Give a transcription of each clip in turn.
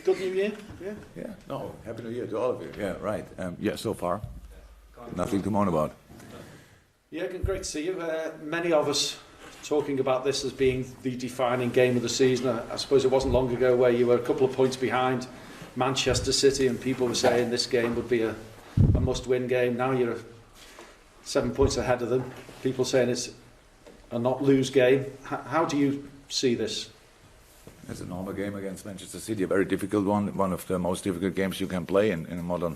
Good New Year. Yeah. No, Happy New Year to all of you. Yeah, right. So far, nothing to moan about. Yeah, great to see you. Many of us talking about this as being the defining game of the season. I suppose it wasn't long ago where you were a couple of points behind Manchester City and people were saying this game would be a must-win game. Now you're 7 points ahead of them. People saying it's a not-lose game. How do you see this? It's a normal game against Manchester City, a very difficult one of the most difficult games you can play in a modern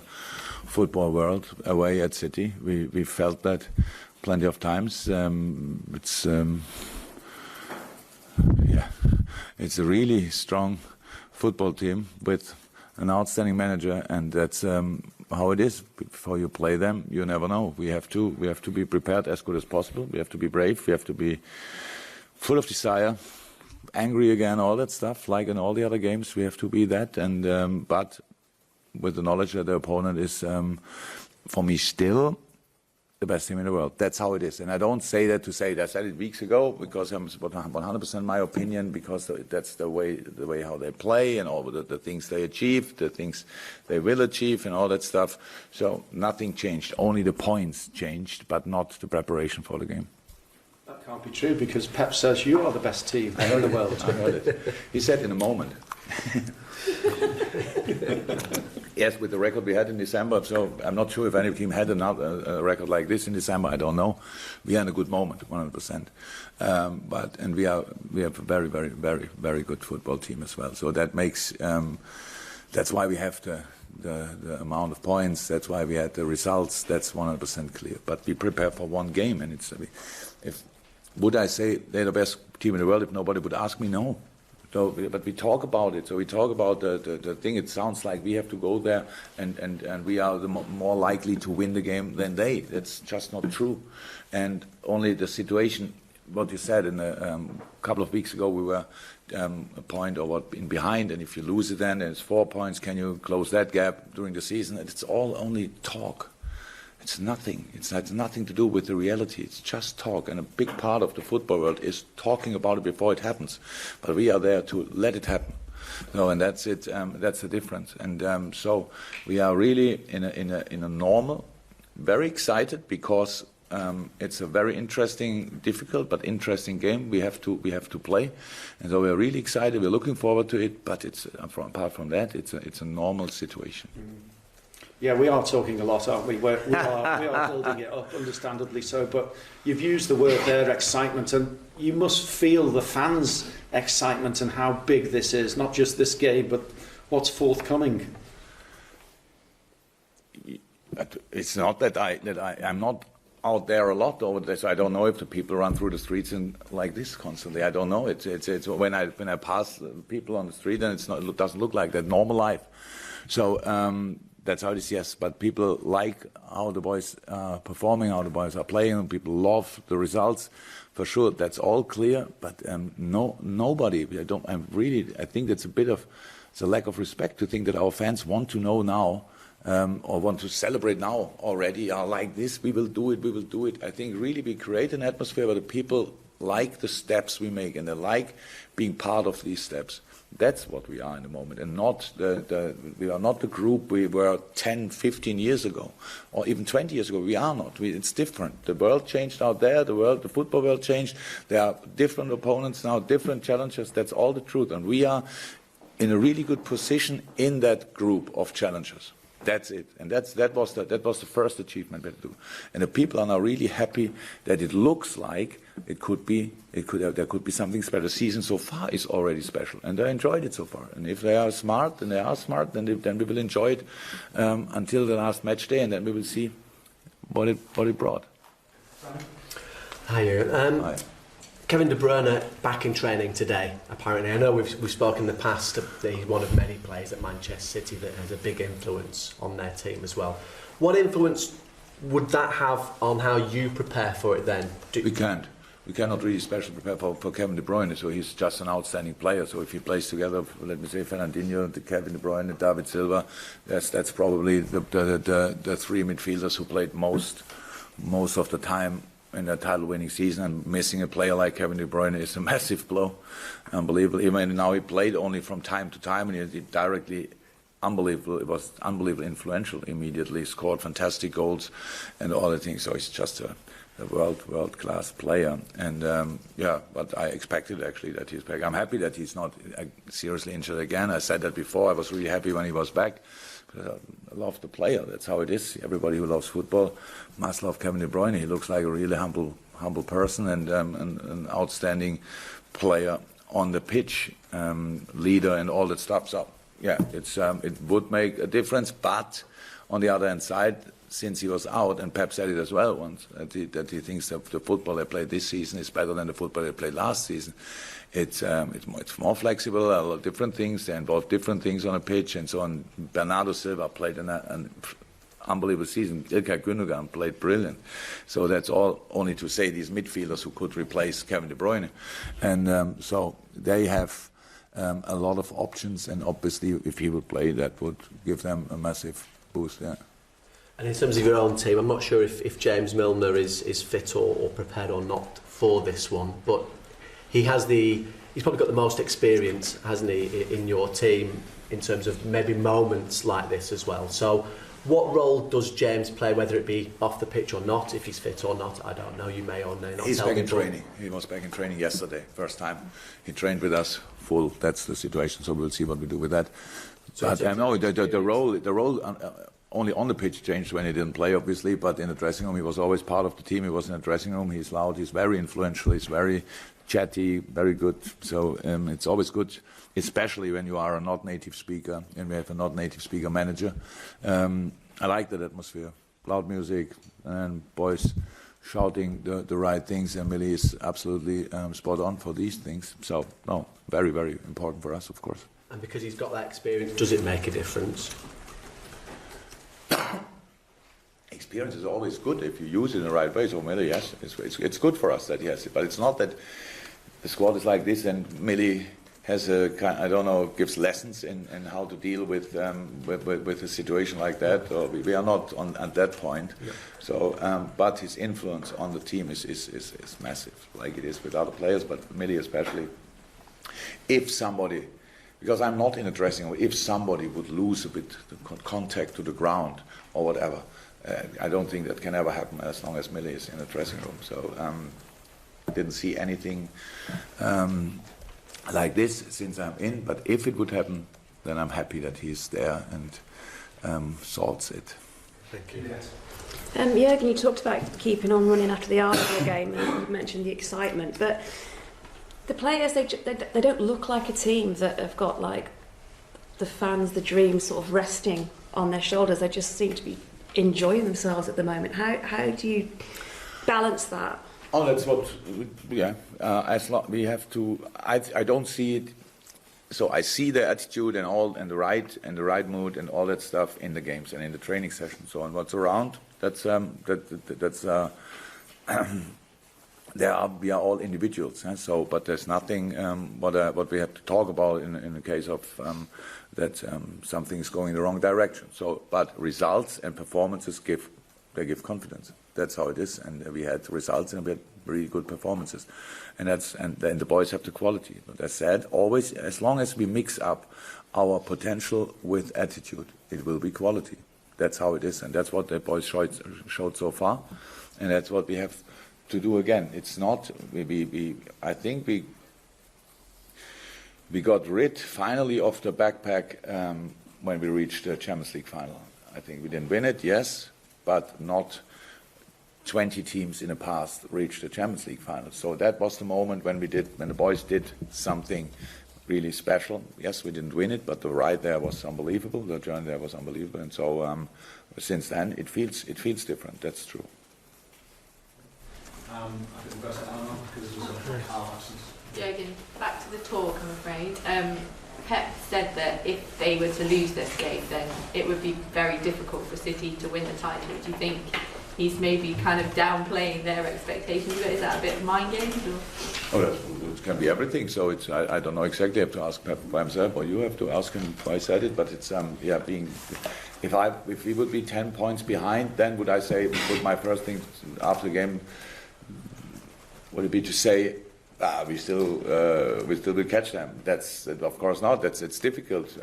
football world, away at City. We felt that plenty of times. It's a really strong football team with an outstanding manager, and that's how it is. Before you play them, you never know. We have to be prepared as good as possible. We have to be brave. We have to be full of desire, angry again, all that stuff. Like in all the other games, we have to be that. And but with the knowledge that the opponent is, for me, still the best team in the world. That's how it is. And I don't say that to say that. I said it weeks ago because I'm 100% my opinion, because that's the way how they play and all the things they achieve, the things they will achieve and all that stuff. So nothing changed. Only the points changed, but not the preparation for the game. That can't be true because Pep says you are the best team in the world. I heard it. He said in a moment. Yes, with the record we had in December, so I'm not sure if any team had a record like this in December. I don't know. We are in a good moment, 100%. And we have a very, very, very, very good football team as well. So that makes that's why we have the amount of points. That's why we had the results. That's 100% clear. But we prepare for one game, and would I say they're the best team in the world if nobody would ask me? No. So, but we talk about it. So we talk about the thing. It sounds like we have to go there and we are more likely to win the game than they. That's just not true. And only the situation, what you said in a couple of weeks ago, we were a point or what in behind. And if you lose it then it's 4 points. Can you close that gap during the season? It's all only talk. It's nothing. It's nothing to do with the reality. It's just talk. And a big part of the football world is talking about it before it happens. But we are there to let it happen. No, and that's it. That's the difference. And so we are really in a normal, very excited because it's a very interesting, difficult but interesting game. We have to play, and so we are really excited. We're looking forward to it. But it's apart from that, it's a normal situation. Yeah, we are talking a lot, aren't we? We are building it up, understandably so. But you've used the word there, excitement, and you must feel the fans' excitement and how big this is, not just this game, but what's forthcoming. It's not that I'm not out there a lot over this. I don't know if the people run through the streets and like this constantly. I don't know. It's when I pass people on the street and it doesn't look like that normal life. So. That's how it is, yes. But people like how the boys are performing, how the boys are playing. People love the results, for sure. That's all clear. But nobody. I think it's a lack of respect to think that our fans want to know now or want to celebrate now already. Like this, we will do it. We will do it. I think really we create an atmosphere where the people like the steps we make and they like being part of these steps. That's what we are in the moment, and not we are not the group we were 10, 15 years ago, or even 20 years ago. We are not. It's different. The world changed out there. The football world changed. There are different opponents now, different challenges. That's all the truth, and we are in a really good position in that group of challengers. That's it, and that was the first achievement we had to do. And the people are now really happy that it looks like there could be something special. The season so far is already special, and they enjoyed it so far. And if they are smart, then we will enjoy it until the last match day, and then we will see what it brought. Hi, Jürgen. Hi. Kevin De Bruyne back in training today, apparently. I know we've spoken in the past that he's one of many players at Manchester City that has a big influence on their team as well. What influence would that have on how you prepare for it then? We can't. We cannot really specially prepare for Kevin De Bruyne, so he's just an outstanding player. So if he plays together, let me say, Fernandinho, Kevin De Bruyne, and David Silva, that's probably the three midfielders who played most of the time in a title-winning season, and missing a player like Kevin De Bruyne is a massive blow. Unbelievable. Even now he played only from time to time, and he directly unbelievable. It was unbelievably influential. Immediately scored fantastic goals and all the things. So he's just a world-class player. And but I expected actually that he's back. I'm happy that he's not seriously injured again. I said that before. I was really happy when he was back. I love the player. That's how it is. Everybody who loves football must love Kevin De Bruyne. He looks like a really humble person and an outstanding player on the pitch, leader and all that stuff. So yeah, it would make a difference. But on the other hand side, since he was out, and Pep said it as well once, that he thinks that the football they played this season is better than the football they played last season. It's more flexible, a lot of different things. They involve different things on a pitch and so on. Bernardo Silva played an unbelievable season. Ilkay Gündogan played brilliant. So that's all only to say these midfielders who could replace Kevin De Bruyne. And so they have a lot of options, and obviously if he would play, that would give them a massive boost, yeah. And in terms of your own team, I'm not sure if James Milner is fit or prepared or not for this one, but he's probably got the most experience, hasn't he, in your team in terms of maybe moments like this as well. So what role does James play, whether it be off the pitch or not, if he's fit or not? I don't know, you may or may not. He's back in training. He was back in training yesterday, first time. He trained with us full. That's the situation, so we'll see what we do with that. But I know the role only on the pitch changed when he didn't play, obviously, but in the dressing room he was always part of the team. He was in the dressing room, he's loud, he's very influential, he's very chatty, very good. So it's always good, especially when you are a not native speaker and we have a not native speaker manager. I like that atmosphere, loud music and boys shouting the right things, and Millie is absolutely spot on for these things. So no, very, very important for us, of course. And because he's got that experience, does it make a difference? Experience is always good if you use it in the right way. So Millie, yes, it's good for us that he has it. But it's not that the squad is like this and Millie has gives lessons in how to deal with a situation like that. Or we are not at that point. Yeah. So, but his influence on the team is massive, like it is with other players, but Millie especially. If somebody, because I'm not in a dressing room, if somebody would lose a bit the contact to the ground or whatever, I don't think that can ever happen as long as Millie is in a dressing room. So I didn't see anything like this since I'm in, but if it would happen, then I'm happy that he's there and sorts it. Thank you. Yes. Jürgen, you talked about keeping on running after the Arsenal game. You mentioned the excitement, but the players, they don't look like a team that have got like the fans, the dreams sort of resting on their shoulders. They just seem to be enjoying themselves at the moment. How do you balance that? Oh, that's what, yeah. We have to. I don't see it. So I see the attitude and all, and the right mood and all that stuff in the games and in the training sessions. So and what's around, that's we are all individuals. So, but there's nothing what we have to talk about in the case of that something is going in the wrong direction. So, but results and performances give confidence. That's how it is, and we had results and we had really good performances, and then the boys have the quality. But as said, always as long as we mix up our potential with attitude, it will be quality. That's how it is, and that's what the boys showed so far, and that's what we have to do again. It's not I think we got rid finally of the backpack when we reached the Champions League final. I think we didn't win it, yes, but not 20 teams in the past reached the Champions League final. So that was the moment when the boys did something really special. Yes, we didn't win it, but the ride there was unbelievable. The journey there was unbelievable, and so since then it feels different. That's true. I think we'll go to Eleanor because there was a Carl absence. Jürgen, back to the talk, I'm afraid. Pep said that if they were to lose this game, then it would be very difficult for City to win the title. Do you think he's maybe kind of downplaying their expectations? Is that a bit of mind games? Oh, it can be everything. So it's I don't know exactly. I have to ask Pep by himself, or you have to ask him why I said it. But it's being. If we would be 10 points behind, then would I say would my first thing after the game would it be to say we still will catch them? That's of course not. It's difficult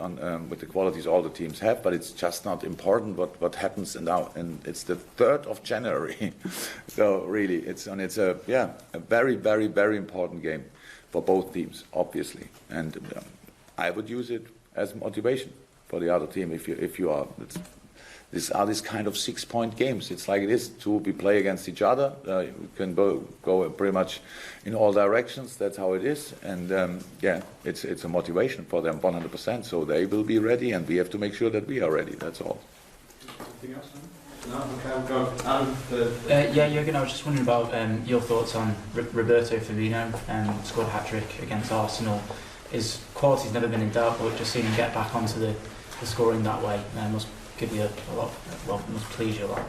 with the qualities all the teams have, but it's just not important what happens now. And it's the 3rd of January, so really it's a very very very important game for both teams, obviously. And I would use it as motivation for the other team. If you are. These are these kind of 6-point games. It's like it is. We play against each other. We can go pretty much in all directions. That's how it is. And it's a motivation for them 100%. So they will be ready, and we have to make sure that we are ready. That's all. Anything else? No. Okay, I'll go. Jürgen, I was just wondering about your thoughts on Roberto Firmino. Scored a hat-trick against Arsenal. His quality's never been in doubt, but just seeing him get back onto the scoring that way must give you a lot, must please you a lot.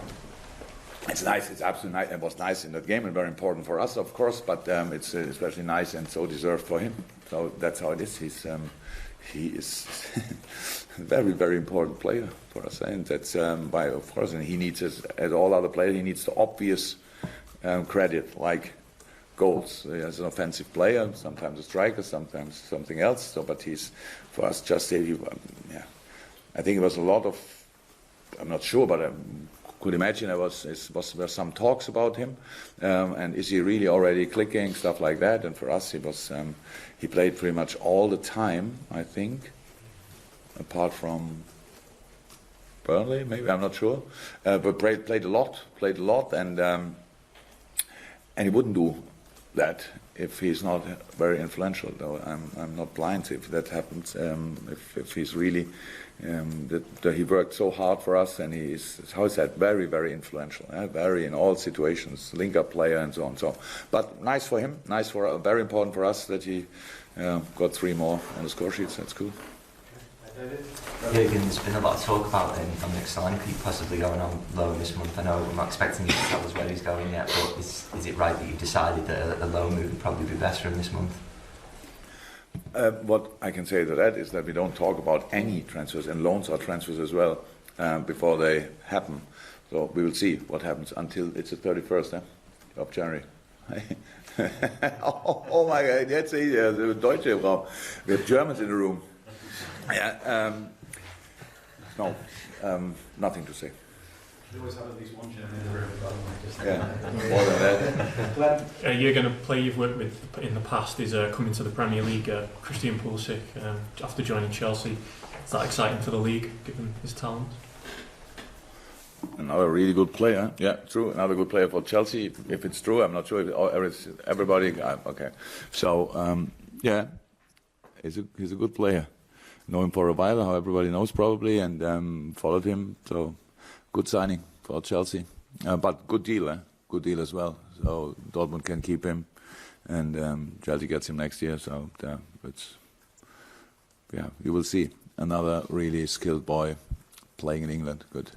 It's nice. It's absolutely nice. It was nice in that game and very important for us, of course. But it's especially nice and so deserved for him. So that's how it is. He is a very very important player for us, and that's of course. And he needs, as all other players, he needs the obvious credit, like goals. As an offensive player, sometimes a striker, sometimes something else. So, but he's for us just I think it was a lot of. I'm not sure, but I could imagine there were some talks about him, and is he really already clicking, stuff like that. And for us, he played pretty much all the time, I think, apart from Burnley, maybe, I'm not sure, but played a lot, and he wouldn't do that if he's not very influential. Though I'm not blind if that happens. If he's really that he worked so hard for us, and he is, how is that, very very influential, very in all situations, link-up player and so on. So, but nice for him, very important for us that he got 3 more on the score sheets. That's cool. Jürgen, there's been a lot of talk about Dominic Solanke possibly going on loan this month. I know I'm not expecting you to tell us where he's going yet, but is it right that you've decided that a loan move would probably be best for him this month? What I can say to that is that we don't talk about any transfers, and loans are transfers as well, before they happen. So we will see what happens until it's the 31st of January. oh my God, jetzt sehe ich Deutsche Frau. We have Germans in the room. Yeah, no, nothing to say. You always have at least one German in the room. Yeah, more than that. You're going to play you've worked with in the past is coming to the Premier League. Christian Pulisic, after joining Chelsea, is that exciting for the league given his talent? Another really good player. Yeah, true. Another good player for Chelsea. If it's true, I'm not sure if everybody. Okay, so yeah, he's a good player. Know him for a while, how everybody knows probably, and followed him. So good signing for Chelsea, but good deal. Good deal as well. So Dortmund can keep him, and Chelsea gets him next year. So you will see another really skilled boy playing in England. Good.